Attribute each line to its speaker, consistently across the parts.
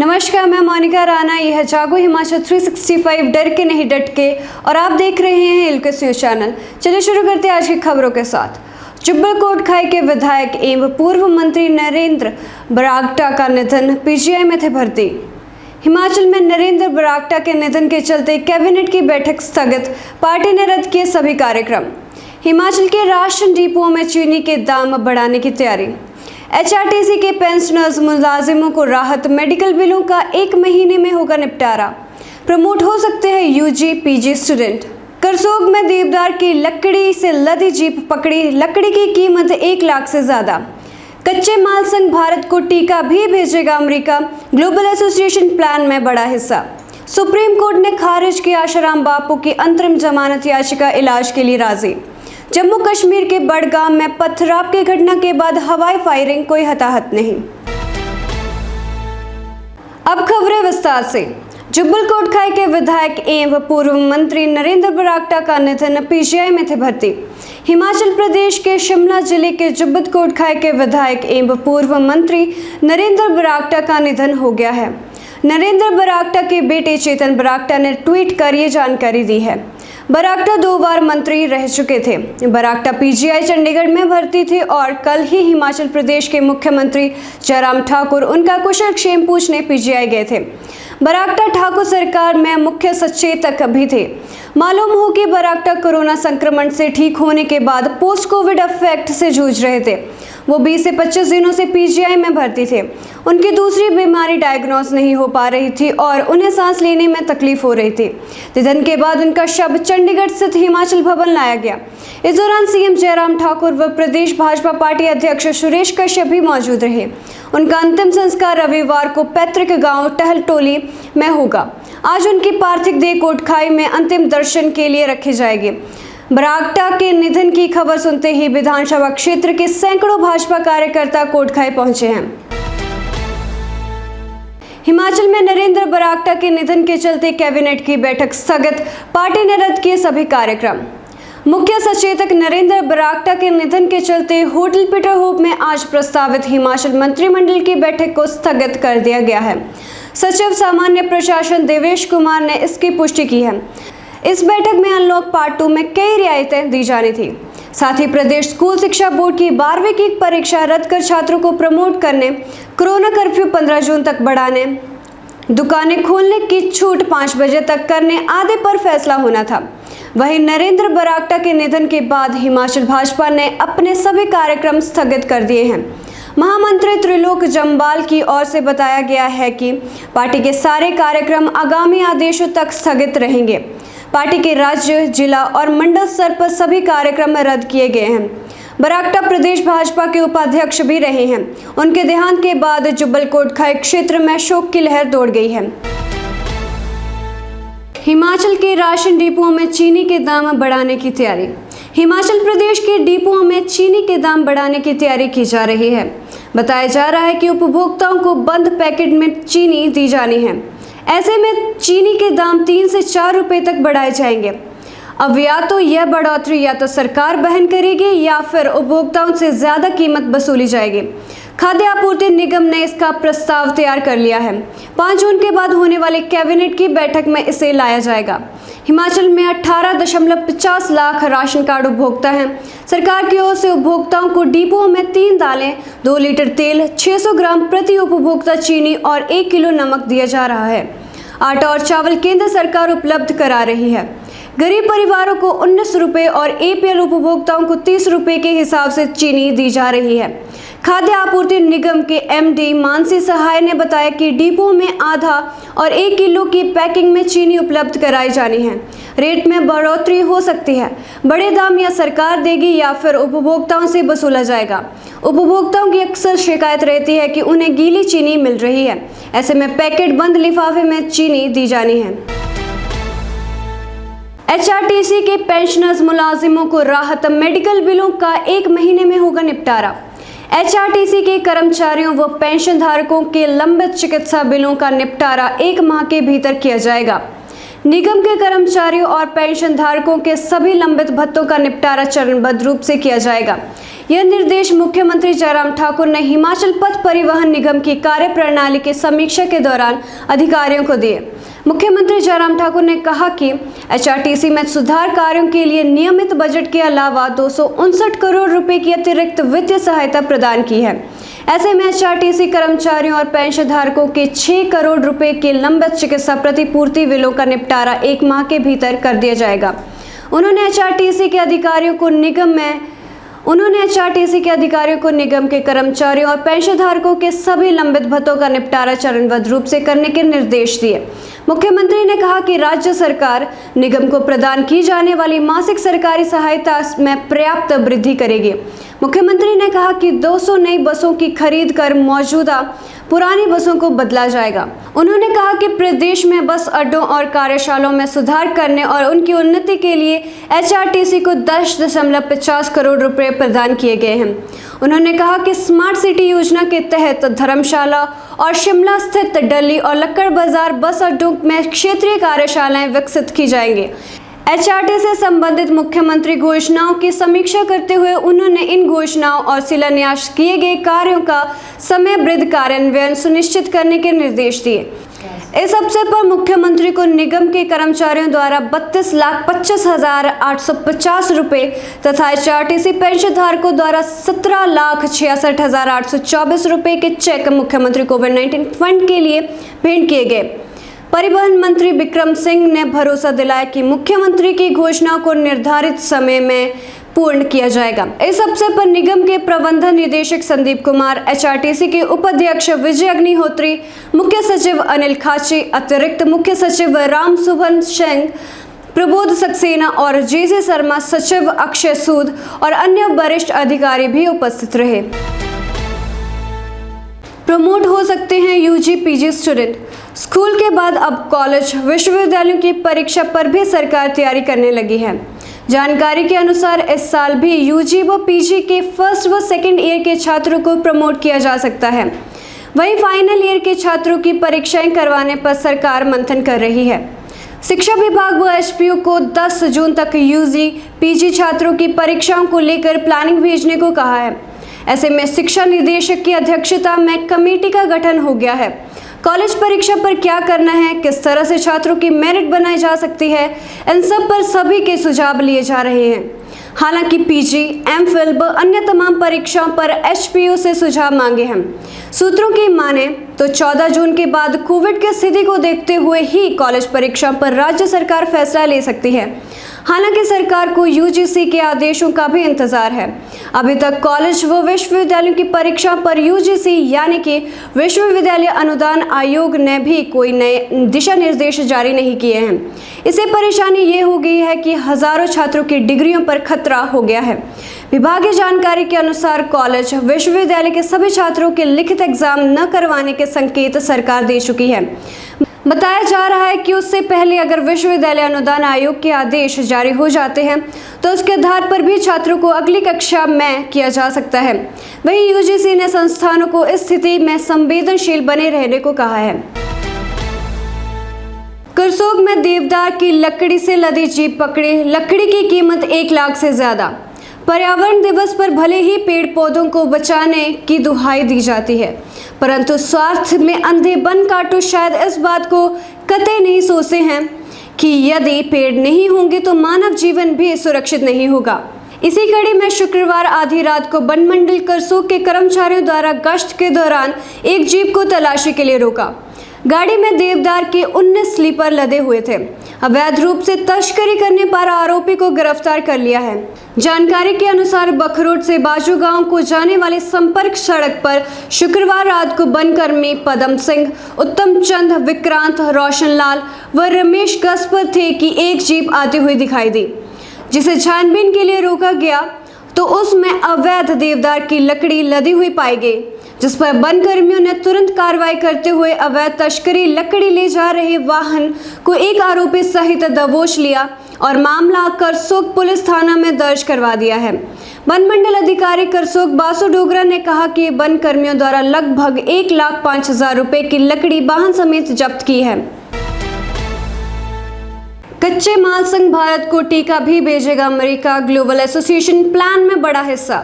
Speaker 1: नमस्कार, मैं मोनिका राणा। यह है जागो हिमाचल 365 डर के नहीं डट के, और आप देख रहे हैं एलकेएस न्यूज चैनल। चलिए शुरू करते हैं आज की खबरों के साथ। जुब्बल कोटखाई के विधायक एवं पूर्व मंत्री नरेंद्र बरागटा का निधन, पीजीआई में थे भर्ती। हिमाचल में नरेंद्र बरागटा के निधन के चलते कैबिनेट की बैठक स्थगित, पार्टी ने रद्द किए सभी कार्यक्रम। हिमाचल के राशन डिपोओं में चीनी के दाम बढ़ाने की तैयारी। एचआरटीसी के पेंशनर्स मुलाजिमों को राहत, मेडिकल बिलों का 1 महीने में होगा निपटारा। प्रमोट हो सकते हैं यूजी पीजी स्टूडेंट। करसोग में देवदार की लकड़ी से लदी जीप पकड़ी, लकड़ी की कीमत 1 लाख से ज्यादा। कच्चे माल संघ भारत को टीका भी भेजेगा अमेरिका, ग्लोबल एसोसिएशन प्लान में बड़ा हिस्सा। सुप्रीम कोर्ट ने खारिज किया आशाराम बापू की अंतरिम जमानत याचिका, इलाज के लिए राजी। जम्मू कश्मीर के बड़गाम में पथराव की घटना के बाद हवाई फायरिंग, कोई हताहत नहीं। अब खबरें विस्तार से। जुब्बल कोटखाई के विधायक एवं पूर्व मंत्री नरेंद्र बरागटा का निधन, पीजीआई में थे भर्ती। हिमाचल प्रदेश के शिमला जिले के जुब्बल कोटखाई के विधायक एवं पूर्व मंत्री नरेंद्र बरागटा का निधन हो गया है। नरेंद्र बरागटा के बेटे चेतन बरागटा ने ट्वीट कर ये जानकारी दी है। बरागटा 2 बार मंत्री रह चुके थे। बरागटा पीजीआई चंडीगढ़ में भर्ती थे और कल ही हिमाचल प्रदेश के मुख्यमंत्री जयराम ठाकुर उनका कुशल क्षेम पूछने पीजीआई गए थे। बरागटा ठाकुर सरकार में मुख्य सचेतक भी थे। मालूम हो कि बरागटा कोरोना संक्रमण से ठीक होने के बाद पोस्ट कोविड इफेक्ट से जूझ रहे थे। वो 20 से 25 दिनों से पीजीआई में भर्ती थे। उनकी दूसरी बीमारी डायग्नोज नहीं हो पा रही थी और उन्हें सांस लेने में तकलीफ हो रही थी। निधन के बाद उनका शव चंडीगढ़ स्थित हिमाचल भवन लाया गया। इस दौरान सीएम जयराम ठाकुर व प्रदेश भाजपा पार्टी अध्यक्ष सुरेश कश्यप भी मौजूद रहे। उनका अंतिम संस्कार रविवार को पैतृक गांव टहलटोली में होगा। आज उनकी पार्थिव देह कोटखाई में अंतिम दर्शन के लिए रखी जाएगी। बरागटा के निधन की खबर सुनते ही विधानसभा क्षेत्र के सैकड़ों भाजपा कार्यकर्ता कोटखाई पहुंचे हैं। हिमाचल में नरेंद्र बरागटा के निधन के चलते कैबिनेट की बैठक स्थगित, पार्टी ने रद्द किए सभी कार्यक्रम। मुख्य सचेतक नरेंद्र बरागटा के निधन के चलते होटल पीटर होप में आज प्रस्तावित हिमाचल मंत्रिमंडल की बैठक को स्थगित कर दिया गया है। सचिव सामान्य प्रशासन देवेश कुमार ने इसकी पुष्टि की है। इस बैठक में अनलॉक पार्ट 2 में कई रियायतें दी जानी थी। साथ ही प्रदेश स्कूल शिक्षा बोर्ड की 12वीं की परीक्षा रद्द कर छात्रों को प्रमोट करने, कोरोना कर्फ्यू 15 जून तक बढ़ाने, दुकानें खोलने की छूट 5 बजे तक करने आदि पर फैसला होना था। वहीं नरेंद्र बरागटा के निधन के बाद हिमाचल भाजपा ने अपने सभी कार्यक्रम स्थगित कर दिए हैं। महामंत्री त्रिलोक जम्वाल की ओर से बताया गया है कि पार्टी के सारे कार्यक्रम आगामी आदेशों तक स्थगित रहेंगे। पार्टी के राज्य, जिला और मंडल स्तर पर सभी कार्यक्रम रद्द किए गए हैं। बरागटा प्रदेश भाजपा के उपाध्यक्ष भी रहे हैं। उनके देहांत के बाद जुब्बल कोटखाई क्षेत्र में शोक की लहर दौड़ गई है। हिमाचल के राशन डिपोओं में चीनी के दाम बढ़ाने की तैयारी। हिमाचल प्रदेश के डिपोओं में चीनी के दाम बढ़ाने की तैयारी की जा रही है। बताया जा रहा है कि उपभोक्ताओं को बंद पैकेट में चीनी दी जानी है। ऐसे में चीनी के दाम 3 से 4 रुपए तक बढ़ाए जाएंगे। अब या तो यह बढ़ोतरी या तो सरकार वहन करेगी या फिर उपभोक्ताओं से ज्यादा कीमत वसूली जाएगी। खाद्य आपूर्ति निगम ने इसका प्रस्ताव तैयार कर लिया है। 5 जून के बाद होने वाले कैबिनेट की बैठक में इसे लाया जाएगा। हिमाचल में 18.50 लाख राशन कार्ड उपभोक्ता हैं। सरकार की ओर से उपभोक्ताओं को डिपोओं में 3 दालें, 2 लीटर तेल, 600 ग्राम प्रति उपभोक्ता चीनी और 1 किलो नमक दिया जा रहा है। आटा और चावल केंद्र सरकार उपलब्ध करा रही है। गरीब परिवारों को 19 रुपये और एपीएल उपभोक्ताओं को 30 रुपये के हिसाब से चीनी दी जा रही है। खाद्य आपूर्ति निगम के एमडी मानसी सहाय ने बताया कि डिपो में आधा और 1 किलो की पैकिंग में चीनी उपलब्ध कराई जानी है। रेट में बढ़ोतरी हो सकती है। बड़े दाम या सरकार देगी या फिर उपभोक्ताओं से वसूला जाएगा। उपभोक्ताओं की अक्सर शिकायत रहती है कि उन्हें गीली चीनी मिल रही है। ऐसे में पैकेट बंद लिफाफे में चीनी दी जानी है। एचआरटीसी के पेंशनर्स मुलाजिमों को राहत, मेडिकल बिलों का 1 महीने में होगा निपटारा। एचआरटीसी के कर्मचारियों व पेंशन धारकों के लंबित चिकित्सा बिलों का निपटारा 1 माह के भीतर किया जाएगा। निगम के कर्मचारियों और पेंशन धारकों के सभी लंबित भत्तों का निपटारा चरणबद्ध रूप से किया जाएगा। यह निर्देश मुख्यमंत्री जयराम ठाकुर ने हिमाचल पथ परिवहन निगम की कार्यप्रणाली की समीक्षा के दौरान अधिकारियों को दिए। मुख्यमंत्री जयराम ठाकुर ने कहा कि एचआरटीसी में सुधार कार्यों के लिए नियमित बजट के अलावा 259 करोड़ रुपए की अतिरिक्त वित्तीय सहायता प्रदान की है। ऐसे में एचआरटीसी कर्मचारियों और पेंशनधारकों के 6 करोड़ रुपए के लंबित चिकित्सा प्रतिपूर्ति बिलों का निपटारा 1 माह के भीतर कर दिया जाएगा। उन्होंने एचआरटीसी के अधिकारियों को निगम के कर्मचारियों और पेंशनधारकों के सभी लंबित भत्तों का निपटारा चरणबद्ध रूप से करने के निर्देश दिए। मुख्यमंत्री ने कहा कि राज्य सरकार निगम को प्रदान की जाने वाली मासिक सरकारी सहायता में पर्याप्त वृद्धि करेगी। मुख्यमंत्री ने कहा कि 200 नई बसों की खरीद कर मौजूदा पुरानी बसों को बदला जाएगा। उन्होंने कहा कि प्रदेश में बस अड्डों और कार्यशालाओं में सुधार करने और उनकी उन्नति के लिए एचआरटीसी को 10.50 करोड़ रुपए प्रदान किए गए हैं। उन्होंने कहा कि स्मार्ट सिटी योजना के तहत धर्मशाला और शिमला स्थित डल्ली और लक्कड़ बाजार बस अड्डों में क्षेत्रीय कार्यशालाएं विकसित की जाएंगी। एचआरटीसी से संबंधित मुख्यमंत्री घोषणाओं की समीक्षा करते हुए उन्होंने इन घोषणाओं और शिलान्यास किए गए कार्यों का समयबद्ध कार्यान्वयन सुनिश्चित करने के निर्देश दिए। इस अवसर पर मुख्यमंत्री को निगम के कर्मचारियों द्वारा 32,25,850 रुपए तथा एचआरटीसी पेंशनधारकों द्वारा 17,66,824 रुपए के चेक मुख्यमंत्री कोविड-19 फंड के लिए भेंट किए गए। परिवहन मंत्री बिक्रम सिंह ने भरोसा दिलाया कि मुख्यमंत्री की घोषणा को निर्धारित समय में पूर्ण किया जाएगा। इस अवसर पर निगम के प्रबंधन निदेशक संदीप कुमार, एचआरटीसी के उपाध्यक्ष विजय अग्निहोत्री, मुख्य सचिव अनिल खाची, अतिरिक्त मुख्य सचिव राम सुभन सिंह, प्रबोध सक्सेना और जेजे शर्मा, सचिव अक्षय सूद और अन्य वरिष्ठ अधिकारी भी उपस्थित रहे। प्रमोट हो सकते हैं यूजी पीजी स्टूडेंट। स्कूल के बाद अब कॉलेज विश्वविद्यालयों की परीक्षा पर भी सरकार तैयारी करने लगी है। जानकारी के अनुसार इस साल भी यूजी व पीजी के फर्स्ट व सेकंड ईयर के छात्रों को प्रमोट किया जा सकता है। वहीं फाइनल ईयर के छात्रों की परीक्षाएं करवाने पर सरकार मंथन कर रही है। शिक्षा विभाग व एचपीयू को 10 जून तक यूजी पीजी छात्रों की परीक्षाओं को लेकर प्लानिंग भेजने को कहा है। ऐसे में शिक्षा निदेशक की अध्यक्षता में कमेटी का गठन हो गया है। कॉलेज परीक्षा पर क्या करना है, किस तरह से छात्रों की मेरिट बनाई जा सकती है, इन सब पर सभी के सुझाव लिए जा रहे हैं। हालांकि पीजी, एमफिल व अन्य तमाम परीक्षाओं पर एचपीयू से सुझाव मांगे हैं। सूत्रों की माने तो 14 जून के बाद कोविड की स्थिति को देखते हुए ही कॉलेज परीक्षाओं पर राज्य सरकार फैसला ले सकती है। हालांकि सरकार को यूजीसी के आदेशों का भी इंतजार है। अभी तक कॉलेज व विश्वविद्यालयों की परीक्षा पर यूजीसी यानी कि विश्वविद्यालय अनुदान आयोग ने भी कोई नए दिशा निर्देश जारी नहीं किए हैं। इससे परेशानी ये हो गई है कि हजारों छात्रों की डिग्रियों पर खतरा हो गया है। विभागीय जानकारी के अनुसार कॉलेज विश्वविद्यालय के सभी छात्रों के लिखित एग्जाम न करवाने के संकेत सरकार दे चुकी है। बताया जा रहा है कि उससे पहले अगर विश्वविद्यालय अनुदान आयोग के आदेश जारी हो जाते हैं तो उसके आधार पर भी छात्रों को अगली कक्षा में किया जा सकता है। वहीं यूजीसी ने संस्थानों को इस स्थिति में संवेदनशील बने रहने को कहा है। करसोग में देवदार की लकड़ी से लदी जीप पकड़ी, लकड़ी की कीमत 1 लाख से ज्यादा। पर्यावरण दिवस पर भले ही पेड़ पौधों को बचाने की दुहाई दी जाती है, परंतु स्वार्थ में अंधे वन काटो शायद इस बात को कतई नहीं सोचते हैं कि यदि पेड़ नहीं होंगे तो मानव जीवन भी सुरक्षित नहीं होगा। इसी कड़ी में शुक्रवार आधी रात को वन मंडल करसोग के कर्मचारियों द्वारा गश्त के दौरान एक जीप को तलाशी के लिए रोका। गाड़ी में देवदार के 19 स्लीपर लदे हुए थे। अवैध रूप से तस्करी करने पर आरोपी को गिरफ्तार कर लिया है। जानकारी के अनुसार बखरोट से बाजू गांव को जाने वाली संपर्क सड़क पर शुक्रवार रात को वनकर्मी पदम सिंह, उत्तम चंद, विक्रांत, रोशनलाल व रमेश गश्त पर थे कि एक जीप आती हुई दिखाई दी, जिसे छानबीन के लिए रोका गया तो उसमें अवैध देवदार की लकड़ी लदी हुई पाई गई, जिस पर वन कर्मियों ने तुरंत कार्रवाई करते हुए अवैध तस्करी लकड़ी ले जा रहे वाहन को एक आरोपी सहित दबोच लिया और मामला करसोग पुलिस थाना में दर्ज करवा दिया है। वन मंडल अधिकारी करसोग बासु डोगरा ने कहा कि वन कर्मियों द्वारा लगभग 1,05,000 रुपए की लकड़ी वाहन समेत जब्त की है। कच्चे माल संघ भारत को टीका भी भेजेगा अमेरिका, ग्लोबल एसोसिएशन प्लान में बड़ा हिस्सा।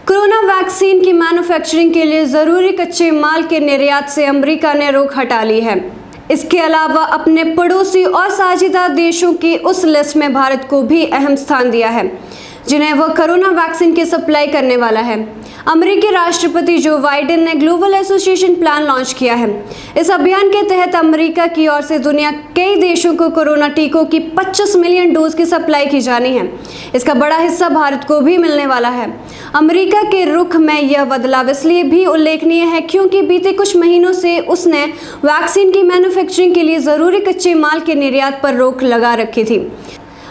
Speaker 1: कोरोना वैक्सीन की मैन्युफैक्चरिंग के लिए जरूरी कच्चे माल के निर्यात से अमेरिका ने रोक हटा ली है। इसके अलावा अपने पड़ोसी और साझेदार देशों की उस लिस्ट में भारत को भी अहम स्थान दिया है, जिन्हें वह कोरोना वैक्सीन की सप्लाई करने वाला है। अमेरिकी राष्ट्रपति जो बाइडेन ने ग्लोबल एसोसिएशन प्लान लॉन्च किया है। इस अभियान के तहत अमेरिका की ओर से दुनिया कई देशों को कोरोना टीकों की 25 मिलियन डोज की सप्लाई की जानी है। इसका बड़ा हिस्सा भारत को भी मिलने वाला है। अमेरिका के रुख में यह बदलाव इसलिए भी उल्लेखनीय है क्योंकि बीते कुछ महीनों से उसने वैक्सीन की मैन्युफैक्चरिंग के लिए जरूरी कच्चे माल के निर्यात पर रोक लगा रखी थी।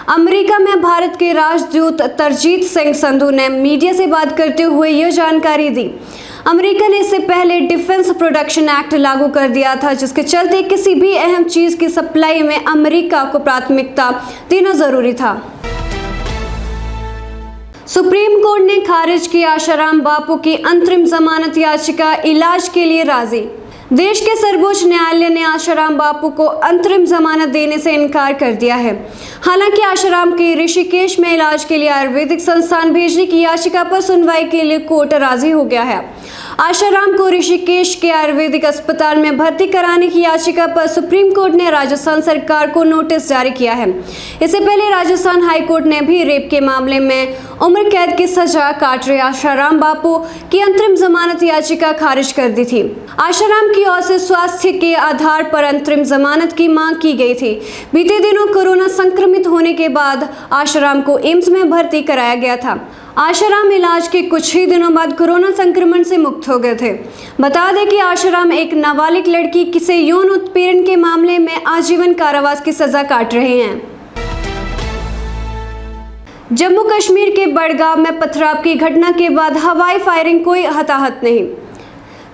Speaker 1: अमेरिका में भारत के राजदूत तरजीत सिंह संधू ने मीडिया से बात करते हुए यह जानकारी दी। अमेरिका ने इससे पहले डिफेंस प्रोडक्शन एक्ट लागू कर दिया था, जिसके चलते किसी भी अहम चीज की सप्लाई में अमेरिका को प्राथमिकता देना जरूरी था। सुप्रीम कोर्ट ने खारिज की आशाराम बापू की अंतरिम जमानत याचिका, इलाज के लिए राजी। देश के सर्वोच्च न्यायालय ने आशाराम बापू को अंतरिम जमानत देने से इनकार कर दिया है। हालांकि आशाराम के ऋषिकेश में इलाज के लिए आयुर्वेदिक संस्थान भेजने की याचिका पर सुनवाई के लिए कोर्ट राजी हो गया है। आशाराम को ऋषिकेश के आयुर्वेदिक अस्पताल में भर्ती कराने की याचिका पर सुप्रीम कोर्ट ने राजस्थान सरकार को नोटिस जारी किया है। इससे पहले राजस्थान हाई कोर्ट ने भी रेप के मामले में उम्र कैद की सजा काट रहे आशाराम बापू की अंतरिम जमानत याचिका खारिज कर दी थी। आशाराम की ओर से स्वास्थ्य के आधार पर अंतरिम जमानत की मांग की गई थी। बीते दिनों कोरोना संक्रमित होने के बाद आशाराम को एम्स में भर्ती कराया गया था। आशाराम इलाज के कुछ ही दिनों बाद कोरोना संक्रमण से मुक्त हो गए थे। बता दें कि आशाराम एक नाबालिग लड़की से यौन उत्पीड़न के मामले में आजीवन कारावास की सजा काट रहे हैं। जम्मू कश्मीर के बड़गांव में पथराव की घटना के बाद हवाई फायरिंग, कोई हताहत नहीं।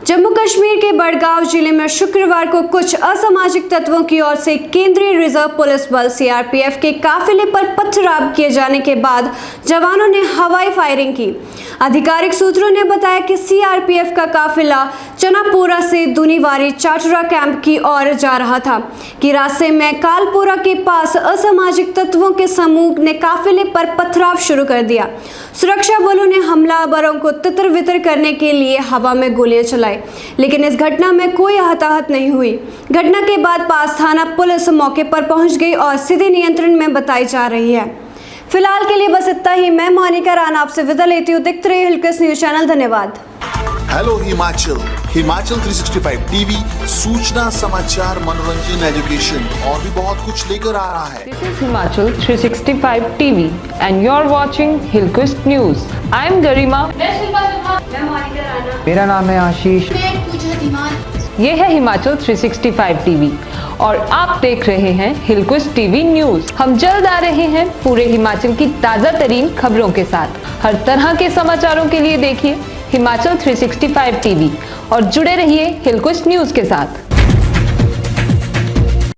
Speaker 1: जम्मू कश्मीर के बड़गांव जिले में शुक्रवार को कुछ असामाजिक तत्वों की ओर से केंद्रीय रिजर्व पुलिस बल सीआरपीएफ के काफिले पर पथराव किए जाने के बाद जवानों ने हवाई फायरिंग की। आधिकारिक सूत्रों ने बताया कि सीआरपीएफ का काफिला चनापोरा से दुनीवारी चाटरा कैंप की ओर जा रहा था कि रास्ते में कालपोरा के पास असामाजिक तत्वों के समूह ने काफिले पर पथराव शुरू कर दिया। सुरक्षा बलों ने हमलावरों को तितर बितर करने के लिए हवा में गोलियां चलाई, लेकिन इस घटना में कोई हताहत नहीं हुई। घटना के बाद पास थाना पुलिस मौके पर पहुंच गई और स्थिति नियंत्रण में बताई जा रही है। फिलहाल के लिए बस इतना ही। मैं मोनिका राणा आपसे विदा लेती हूँ। देखते रहिए हिलक्स न्यूज चैनल। धन्यवाद।
Speaker 2: हेलो हिमाचल 365 टीवी, सूचना, समाचार, मनोरंजन, एजुकेशन और भी बहुत कुछ लेकर आ रहा है।
Speaker 3: This is Himachal 365 TV and you're watching Hillquist News. I'm Garima.
Speaker 1: मैं मोनिका राणा।
Speaker 4: मेरा नाम है आशीष।
Speaker 3: ये है हिमाचल 365 टीवी और आप देख रहे हैं हिलक्विस्ट टीवी न्यूज। हम जल्द आ रहे हैं पूरे हिमाचल की ताजा तरीन खबरों के साथ। हर तरह के समाचारों के लिए देखिए हिमाचल 365 टीवी और जुड़े रहिए हिलक्विस्ट न्यूज के साथ।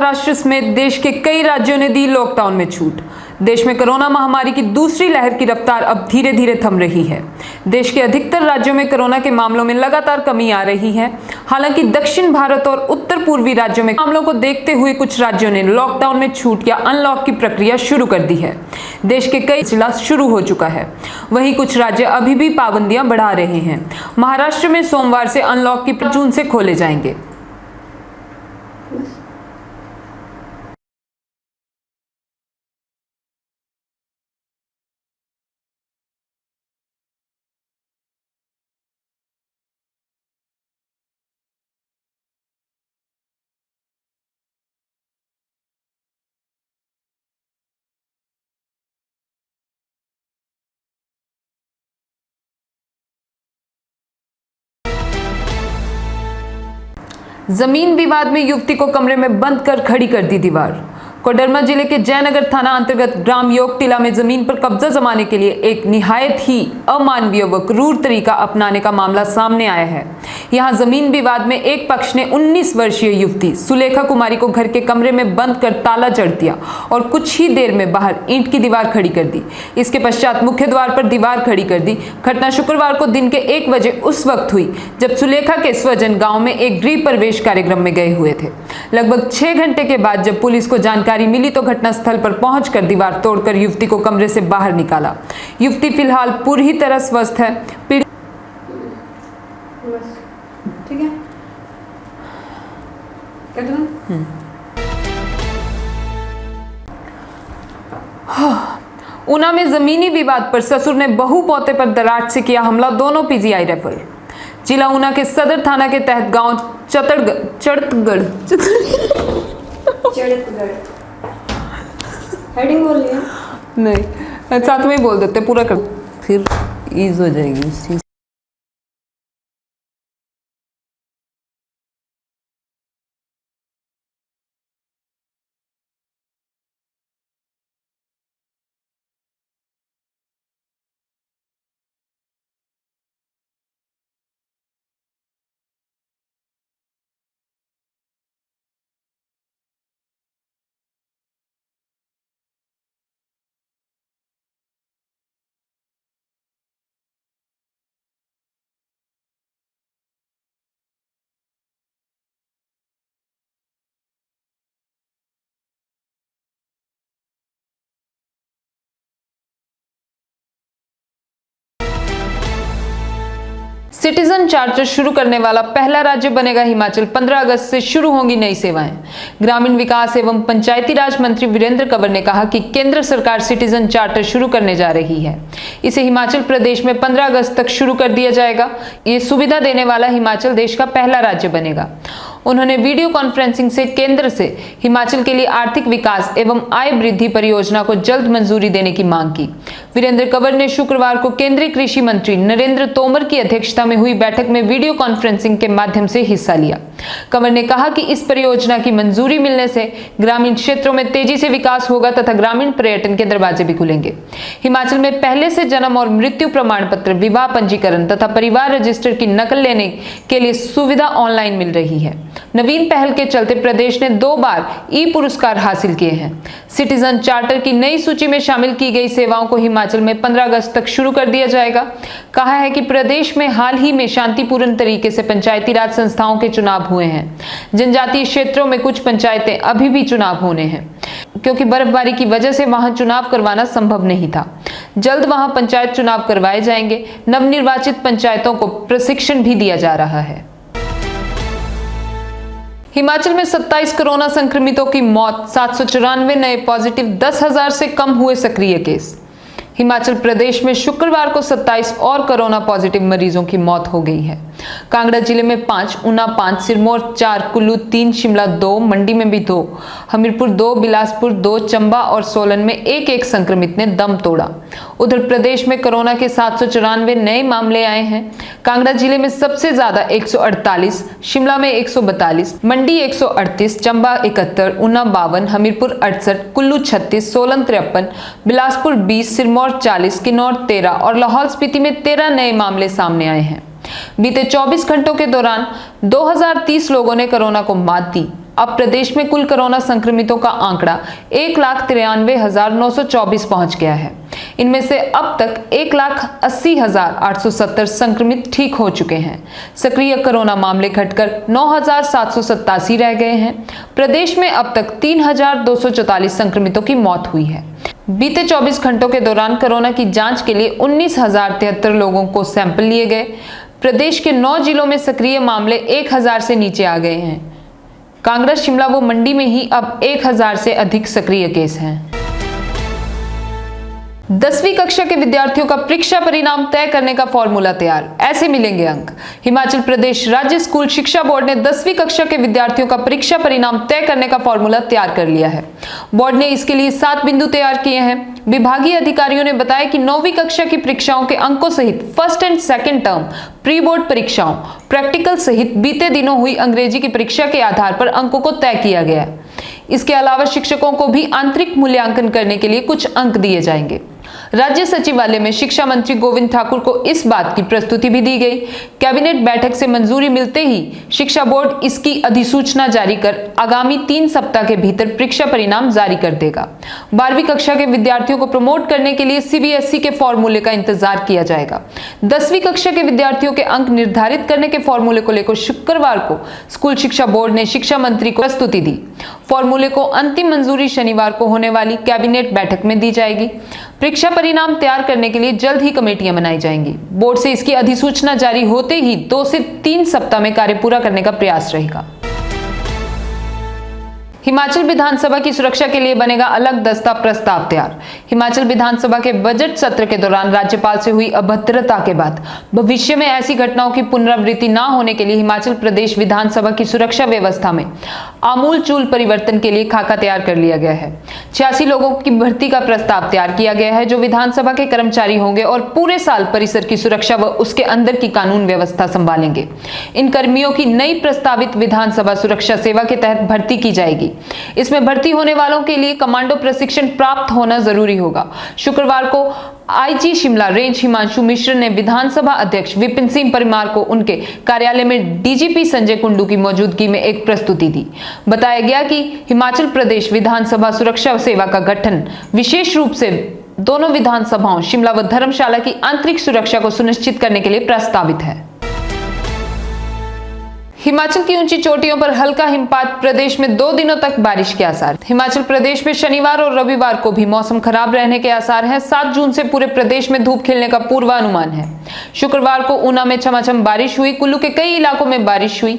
Speaker 3: महाराष्ट्र समेत देश के कई राज्यों ने दी लॉकडाउन में छूट। देश में कोरोना महामारी की दूसरी लहर की रफ्तार अब धीरे धीरे थम रही है। देश के अधिकतर राज्यों में कोरोना के मामलों में लगातार कमी आ रही है। हालांकि दक्षिण भारत और उत्तर पूर्वी राज्यों में मामलों को देखते हुए कुछ राज्यों ने लॉकडाउन में छूट या अनलॉक की प्रक्रिया शुरू कर दी है। देश के कई जिला शुरू हो चुका है, वहीं कुछ राज्य अभी भी पाबंदियां बढ़ा रहे हैं। महाराष्ट्र में सोमवार से अनलॉक की जून से खोले जाएंगे। जमीन विवाद में युवती को कमरे में बंद कर खड़ी कर दी दीवार। कोडरमा जिले के जयनगर थाना अंतर्गत ग्राम योगटिला में जमीन पर कब्जा जमाने के लिए एक निहायत ही अमानवीय व क्रूर तरीका अपनाने का मामला सामने आया है। यहां जमीन विवाद में एक पक्ष ने 19 वर्षीय युवती सुलेखा कुमारी को घर के कमरे में बंद कर ताला जड़ दिया और कुछ ही देर में बाहर ईंट की दीवार खड़ी कर दी। इसके पश्चात मुख्य द्वार पर दीवार खड़ी कर दी। घटना शुक्रवार को दिन के 1 बजे उस वक्त हुई जब सुलेखा के स्वजन गाँव में एक गृह प्रवेश कार्यक्रम में गए हुए थे। लगभग 6 घंटे के बाद जब पुलिस को जानकारी मिली तो घटनास्थल पर पहुंचकर दीवार तोड़कर युवती को कमरे से बाहर निकाला। युवती फिलहाल पूरी तरह स्वस्थ है। ऊना में जमीनी विवाद पर ससुर ने बहू पोते पर दरार से किया हमला, दोनों पीजीआई रेफर। जिला ऊना के सदर थाना के तहत गांव चड़तगढ़
Speaker 1: हेडिंग बोल लिया
Speaker 3: नहीं, साथ में ही बोल देते, पूरा कर फिर ईज हो जाएगी। सिटीजन चार्टर शुरू करने वाला पहला राज्य बनेगा हिमाचल। 15 अगस्त से शुरू होंगी नई सेवाएं। ग्रामीण विकास एवं पंचायती राज मंत्री वीरेंद्र कंवर ने कहा कि केंद्र सरकार सिटीजन चार्टर शुरू करने जा रही है। इसे हिमाचल प्रदेश में 15 अगस्त तक शुरू कर दिया जाएगा। ये सुविधा देने वाला हिमाचल देश का पहला राज्य बनेगा। उन्होंने वीडियो कॉन्फ्रेंसिंग से केंद्र से हिमाचल के लिए आर्थिक विकास एवं आय वृद्धि परियोजना को जल्द मंजूरी देने की मांग की। वीरेंद्र कंवर ने शुक्रवार को केंद्रीय कृषि मंत्री नरेंद्र तोमर की अध्यक्षता में हुई बैठक में वीडियो कॉन्फ्रेंसिंग के माध्यम से हिस्सा लिया। कंवर ने कहा कि इस परियोजना की मंजूरी मिलने से ग्रामीण क्षेत्रों में तेजी से विकास होगा तथा ग्रामीण पर्यटन के दरवाजे भी खुलेंगे। हिमाचल में पहले से जन्म और मृत्यु प्रमाण पत्र, विवाह पंजीकरण तथा परिवार रजिस्टर की नकल लेने के लिए सुविधा ऑनलाइन मिल रही है। नवीन पहल के चलते प्रदेश ने 2 बार ई पुरस्कार हासिल किए हैं। सिटीजन चार्टर की नई सूची में शामिल की गई सेवाओं को हिमाचल में 15 अगस्त तक शुरू कर दिया जाएगा। कहा है कि प्रदेश में हाल ही में शांतिपूर्ण तरीके से पंचायती राज संस्थाओं के चुनाव हुए हैं। जनजातीय क्षेत्रों में कुछ पंचायतें अभी भी चुनाव होने हैं क्योंकि बर्फबारी की वजह से वहां चुनाव करवाना संभव नहीं था। जल्द वहां पंचायत चुनाव करवाए जाएंगे। नवनिर्वाचित पंचायतों को प्रशिक्षण भी दिया जा रहा है। हिमाचल में 27 कोरोना संक्रमितों की मौत, 794 नए पॉजिटिव, 10,000 से कम हुए सक्रिय केस। हिमाचल प्रदेश में शुक्रवार को 27 और कोरोना पॉजिटिव मरीजों की मौत हो गई है। कांगड़ा जिले में 5, ऊना 5, सिरमौर 4, कुल्लू 3, शिमला 2, मंडी में भी 2, हमीरपुर 2, बिलासपुर 2, चंबा और सोलन में 1-1 संक्रमित ने दम तोड़ा। उधर प्रदेश में कोरोना के 794 नए मामले आए हैं। कांगड़ा जिले में सबसे ज्यादा 148, शिमला में 142, मंडी 138, चंबा 71, ऊना 52, हमीरपुर 68, कुल्लू 36, सोलन 53, बिलासपुर 20, सिरमौर 40, किन्नौर 13 और लाहौल स्पीति में 13 नए मामले सामने आए हैं। बीते 24 घंटों के दौरान 2030 लोगों ने कोरोना को मात दी। अब प्रदेश में कुल कोरोना संक्रमितों का आंकड़ा 1,93,924 पहुंच गया है। इनमें से अब तक 1,80,870 संक्रमित ठीक हो चुके हैं। सक्रिय कोरोना मामले घटकर 9,787 रह गए हैं। प्रदेश में अब तक 3,244 संक्रमितों की मौत हुई है। बीते 24 घंटों के दौरान कोरोना की जांच के लिए 19,073 लोगों को सैंपल लिए गए। प्रदेश के 9 जिलों में सक्रिय मामले 1,000 से नीचे आ गए हैं। कांगड़ा, शिमला व मंडी में ही अब 1,000 से अधिक सक्रिय केस हैं। 10वीं कक्षा के विद्यार्थियों का परीक्षा परिणाम तय करने का फॉर्मूला तैयार, ऐसे मिलेंगे अंक। हिमाचल प्रदेश राज्य स्कूल शिक्षा बोर्ड ने 10वीं कक्षा के विद्यार्थियों का परीक्षा परिणाम तय करने का फॉर्मूला तैयार कर लिया है। बोर्ड ने इसके लिए 7 बिंदु तैयार किए हैं। विभागीय अधिकारियों ने बताया कि 9वीं कक्षा की परीक्षाओं के अंकों सहित first and second term pre board परीक्षाओं, प्रैक्टिकल सहित बीते दिनों हुई अंग्रेजी की परीक्षा के आधार पर अंकों को तय किया गया है। इसके अलावा शिक्षकों को भी आंतरिक मूल्यांकन करने के लिए कुछ अंक दिए जाएंगे। राज्य सचिवालय में शिक्षा मंत्री गोविंद ठाकुर को इस बात की प्रस्तुति भी दी गई। कैबिनेट बैठक से मंजूरी मिलते ही शिक्षा बोर्ड इसकी अधिसूचना जारी कर आगामी 3 सप्ताह के भीतर परीक्षा परिणाम जारी कर देगा। 12वीं कक्षा के विद्यार्थियों को प्रमोट करने के लिए सीबीएसई के फॉर्मूले का इंतजार किया जाएगा। 10वीं कक्षा के विद्यार्थियों के अंक निर्धारित करने के फॉर्मूले को लेकर शुक्रवार को स्कूल शिक्षा बोर्ड ने शिक्षा मंत्री को प्रस्तुति दी। फॉर्मूले को अंतिम मंजूरी शनिवार को होने वाली कैबिनेट बैठक में दी जाएगी। परीक्षा परिणाम तैयार करने के लिए जल्द ही कमेटियां बनाई जाएंगी। बोर्ड से इसकी अधिसूचना जारी होते ही 2 से 3 सप्ताह में कार्य पूरा करने का प्रयास रहेगा। हिमाचल विधानसभा की सुरक्षा के लिए बनेगा अलग दस्ता, प्रस्ताव तैयार। हिमाचल विधानसभा के बजट सत्र के दौरान राज्यपाल से हुई अभद्रता के बाद भविष्य में ऐसी घटनाओं की पुनरावृत्ति न होने के लिए हिमाचल प्रदेश विधानसभा की सुरक्षा व्यवस्था में आमूलचूल परिवर्तन के लिए खाका तैयार कर लिया गया है। 86 लोगों की भर्ती का प्रस्ताव तैयार किया गया है जो विधानसभा के कर्मचारी होंगे और पूरे साल परिसर की सुरक्षा व उसके अंदर की कानून व्यवस्था संभालेंगे। इन कर्मियों की नई प्रस्तावित विधानसभा सुरक्षा सेवा के तहत भर्ती की जाएगी। इसमें भर्ती होने वालों के लिए कमांडो प्रशिक्षण प्राप्त होना जरूरी होगा। शुक्रवार को आईजी शिमला रेंज हिमांशु मिश्र ने विधानसभा अध्यक्ष विपिन सिंह परमार को उनके कार्यालय में डीजीपी संजय कुंडू की मौजूदगी में एक प्रस्तुति दी। बताया गया कि हिमाचल प्रदेश विधानसभा सुरक्षा सेवा का गठन विशेष रूप से दोनों विधानसभाओं शिमला व धर्मशाला की आंतरिक सुरक्षा को सुनिश्चित करने के लिए प्रस्तावित है। हिमाचल की ऊंची चोटियों पर हल्का हिमपात, प्रदेश में 2 दिनों तक बारिश के आसार। हिमाचल प्रदेश में शनिवार और रविवार को भी मौसम खराब रहने के आसार हैं। 7 जून से पूरे प्रदेश में धूप खिलने का पूर्वानुमान है। शुक्रवार को ऊना में छमाछम बारिश हुई। कुल्लू के कई इलाकों में बारिश हुई।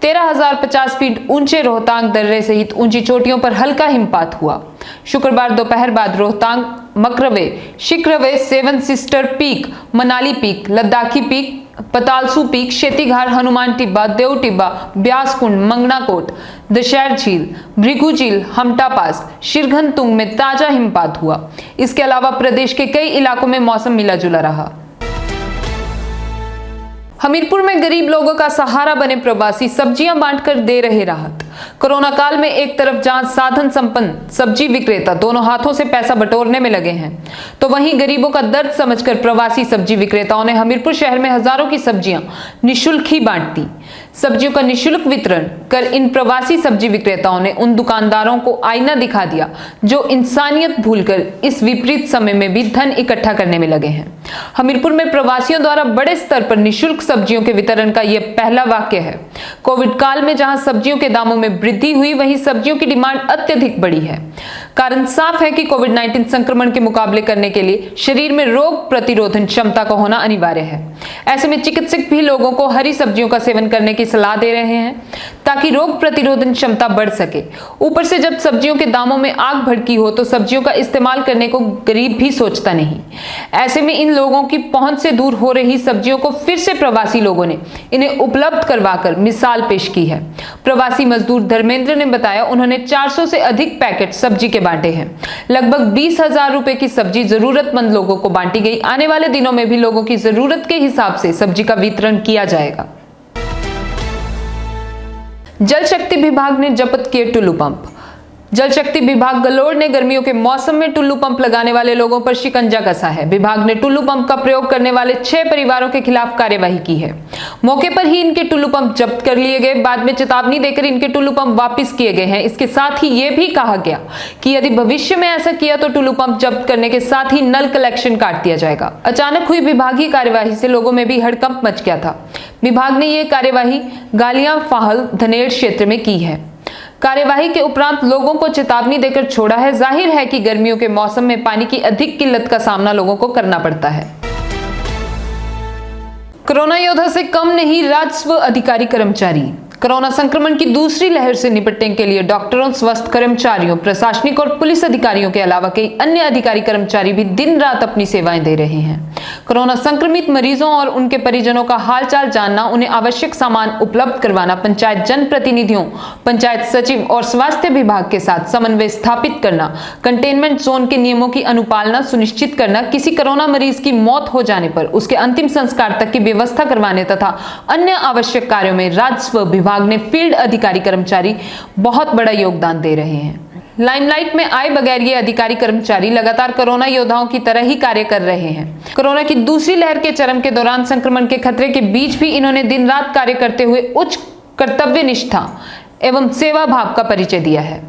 Speaker 3: 13,050 फीट ऊंचे रोहतांग दर्रे सहित ऊंची चोटियों पर हल्का हिमपात हुआ। शुक्रवार दोपहर बाद रोहतांग, मकरवे, शिखरवे, seven sister peak, Manali peak, Ladakhi peak, Patalsu peak, शेतीघाट, हनुमान टिब्बा, देव टिब्बा, ब्यासकुंड, मंगनाकोट, दशहर झील, भृगु झील, हमटा पास, शिरघन तुंग में ताजा हिमपात हुआ। इसके अलावा प्रदेश के कई इलाकों में मौसम मिला जुला रहा। हमीरपुर में गरीब लोगों का सहारा बने प्रवासी सब्जियां बांटकर दे रहे राहत। कोरोना काल में एक तरफ जहां साधन संपन्न सब्जी विक्रेता दोनों हाथों से पैसा बटोरने में लगे हैं, तो वहीं गरीबों का दर्द समझकर प्रवासी सब्जी विक्रेताओं ने हमीरपुर शहर में हजारों की सब्जियां निःशुल्क ही बांट दी। सब्जियों का निःशुल्क वितरण कर इन प्रवासी सब्जी विक्रेताओं ने उन दुकानदारों को आईना दिखा दिया जो इंसानियत भूलकर इस विपरीत समय में भी धन इकट्ठा करने में लगे हैं। हमीरपुर में प्रवासियों द्वारा बड़े स्तर पर निःशुल्क सब्जियों के वितरण का यह पहला वाक्य है। कोविड काल में जहां सब्जियों के दामों में वृद्धि हुई, वहीं सब्जियों की डिमांड अत्यधिक बढ़ी है। कारण साफ है कि कोविड-19 संक्रमण के मुकाबले करने के लिए शरीर में रोग प्रतिरोधन क्षमता का होना अनिवार्य है। ऐसे में चिकित्सक भी लोगों को हरी सब्जियों का सेवन करने की सलाह दे रहे हैं ताकि रोग प्रतिरोधन क्षमता बढ़ सके। ऊपर से जब सब्जियों के दामों में आग भड़की हो तो सब्जियों का इस्तेमाल करने को गरीब भी सोचता नहीं। ऐसे में इन लोगों की पहुंच से दूर हो रही सब्जियों को फिर से प्रवासी लोगों ने इन्हें उपलब्ध करवाकर मिसाल पेश की है। प्रवासी मजदूर धर्मेंद्र ने बताया, उन्होंने 400 से अधिक पैकेट सब्जी के बांटे हैं। लगभग 20,000 रुपए की सब्जी जरूरतमंद लोगों को बांटी गई। आने वाले दिनों में भी लोगों की जरूरत के हिसाब से सब्जी का वितरण किया जाएगा। जल शक्ति विभाग ने जब्त किए टुल्लू पंप। जल शक्ति विभाग गलोड़ ने गर्मियों के मौसम में टुल्लू पंप लगाने वाले लोगों पर शिकंजा कसा है। विभाग ने टुल्लू पंप का प्रयोग करने वाले 6 परिवारों के खिलाफ कार्यवाही की है। मौके पर ही इनके टुल्लू पंप जब्त कर लिए गए। बाद में चेतावनी देकर इनके टुल्लू पंप वापस किए गए हैं। इसके साथ ही ये भी कहा गया कि यदि भविष्य में ऐसा किया तो टुल्लू पंप जब्त करने के साथ ही नल कलेक्शन काट दिया जाएगा। अचानक हुई विभागीय कार्यवाही से लोगों में भी हड़कंप मच गया था। विभाग ने यह कार्यवाही गालियां फाहल धनेड़ क्षेत्र में की है। कार्यवाही के उपरांत लोगों को चेतावनी देकर छोड़ा है। जाहिर है कि गर्मियों के मौसम में पानी की अधिक किल्लत का सामना लोगों को करना पड़ता है। कोरोना योद्धा से कम नहीं राजस्व अधिकारी कर्मचारी। कोरोना संक्रमण की दूसरी लहर से निपटने के लिए डॉक्टरों, स्वास्थ्य कर्मचारियों, प्रशासनिक और पुलिस अधिकारियों के अलावा कई अन्य अधिकारी कर्मचारी भी दिन रात अपनी सेवाएं दे रहे हैं। कोरोना संक्रमित मरीजों और उनके परिजनों का हालचाल जानना, उन्हें आवश्यक सामान उपलब्ध करवाना, पंचायत जनप्रतिनिधियों, पंचायत सचिव और स्वास्थ्य विभाग के साथ समन्वय स्थापित करना, कंटेनमेंट जोन के नियमों की अनुपालना सुनिश्चित करना, किसी कोरोना मरीज की मौत हो जाने पर उसके अंतिम संस्कार तक की व्यवस्था करवाने तथा अन्य आवश्यक कार्यों में राजस्व विभाग ने फील्ड अधिकारी कर्मचारी बहुत बड़ा योगदान दे रहे हैं। लाइमलाइट में आए बगैर ये अधिकारी कर्मचारी लगातार कोरोना योद्धाओं की तरह ही कार्य कर रहे हैं। कोरोना की दूसरी लहर के चरम के दौरान संक्रमण के खतरे के बीच भी इन्होंने दिन रात कार्य करते हुए उच्च कर्तव्य निष्ठा एवं सेवा भाव का परिचय दिया है।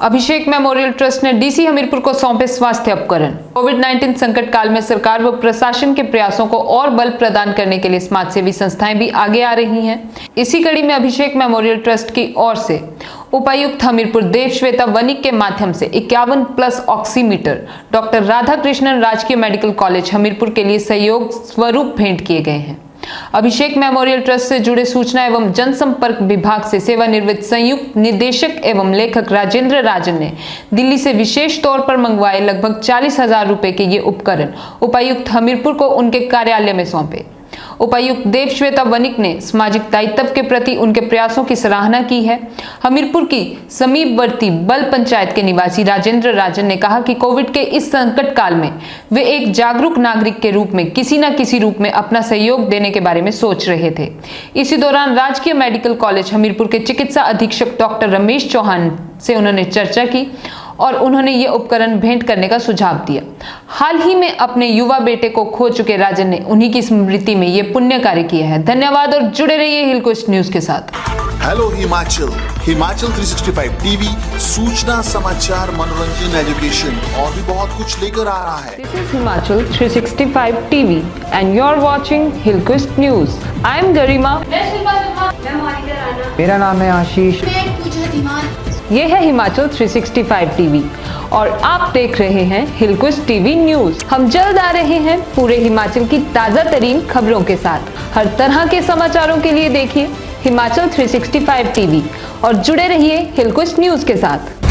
Speaker 3: अभिषेक मेमोरियल ट्रस्ट ने डीसी हमीरपुर को सौंपे स्वास्थ्य उपकरण। कोविड-19 संकट काल में सरकार व प्रशासन के प्रयासों को और बल प्रदान करने के लिए समाजसेवी संस्थाएं भी आगे आ रही हैं। इसी कड़ी में अभिषेक मेमोरियल ट्रस्ट की ओर से उपायुक्त हमीरपुर देवश्वेता वनिक के माध्यम से 51+ ऑक्सीमीटर डॉक्टर राधा कृष्णन राजकीय मेडिकल कॉलेज हमीरपुर के लिए सहयोग स्वरूप भेंट किए गए हैं। अभिषेक मेमोरियल ट्रस्ट से जुड़े सूचना एवं जनसंपर्क विभाग से सेवानिवृत्त संयुक्त निदेशक एवं लेखक राजेंद्र राजन ने दिल्ली से विशेष तौर पर मंगवाए लगभग 40,000 रुपए के ये उपकरण उपायुक्त हमीरपुर को उनके कार्यालय में सौंपे। उपायुक्त देवश्वेता वनिक ने सामाजिक दायित्व के प्रति उनके प्रयासों की सराहना की है। हमीरपुर की समीपवर्ती बल पंचायत के निवासी राजेंद्र राजन ने कहा कि कोविड के इस संकट काल में वे एक जागरूक नागरिक के रूप में किसी न किसी रूप में अपना सहयोग देने के बारे में सोच रहे थे। इसी दौरान राजकीय मेडिकल कॉलेज हमीरपुर के चिकित्सा अधीक्षक डॉक्टर रमेश चौहान से उन्होंने चर्चा की और उन्होंने ये उपकरण भेंट करने का सुझाव दिया। हाल ही में अपने युवा बेटे को खो चुके राजन ने उन्हीं की स्मृति में ये पुण्य कार्य किया है। धन्यवाद और जुड़े रहिए हिल कोस्ट न्यूज के साथ।
Speaker 2: हेलो हिमाचल, हिमाचल 365 टीवी सूचना, समाचार, मनोरंजन, एजुकेशन और भी बहुत कुछ लेकर आ रहा है।
Speaker 3: This is Himachal 365 TV and you're watching Hill Coast News. I am Garima.
Speaker 4: मेरा नाम है आशीष।
Speaker 3: ये है हिमाचल 365 टीवी और आप देख रहे हैं हिल कोस्ट टीवी न्यूज। हम जल्द आ रहे हैं पूरे हिमाचल की ताजा तरीन खबरों के साथ। हर तरह के समाचारों के लिए देखिए हिमाचल 365 टीवी और जुड़े रहिए हिल कोस्ट न्यूज के साथ।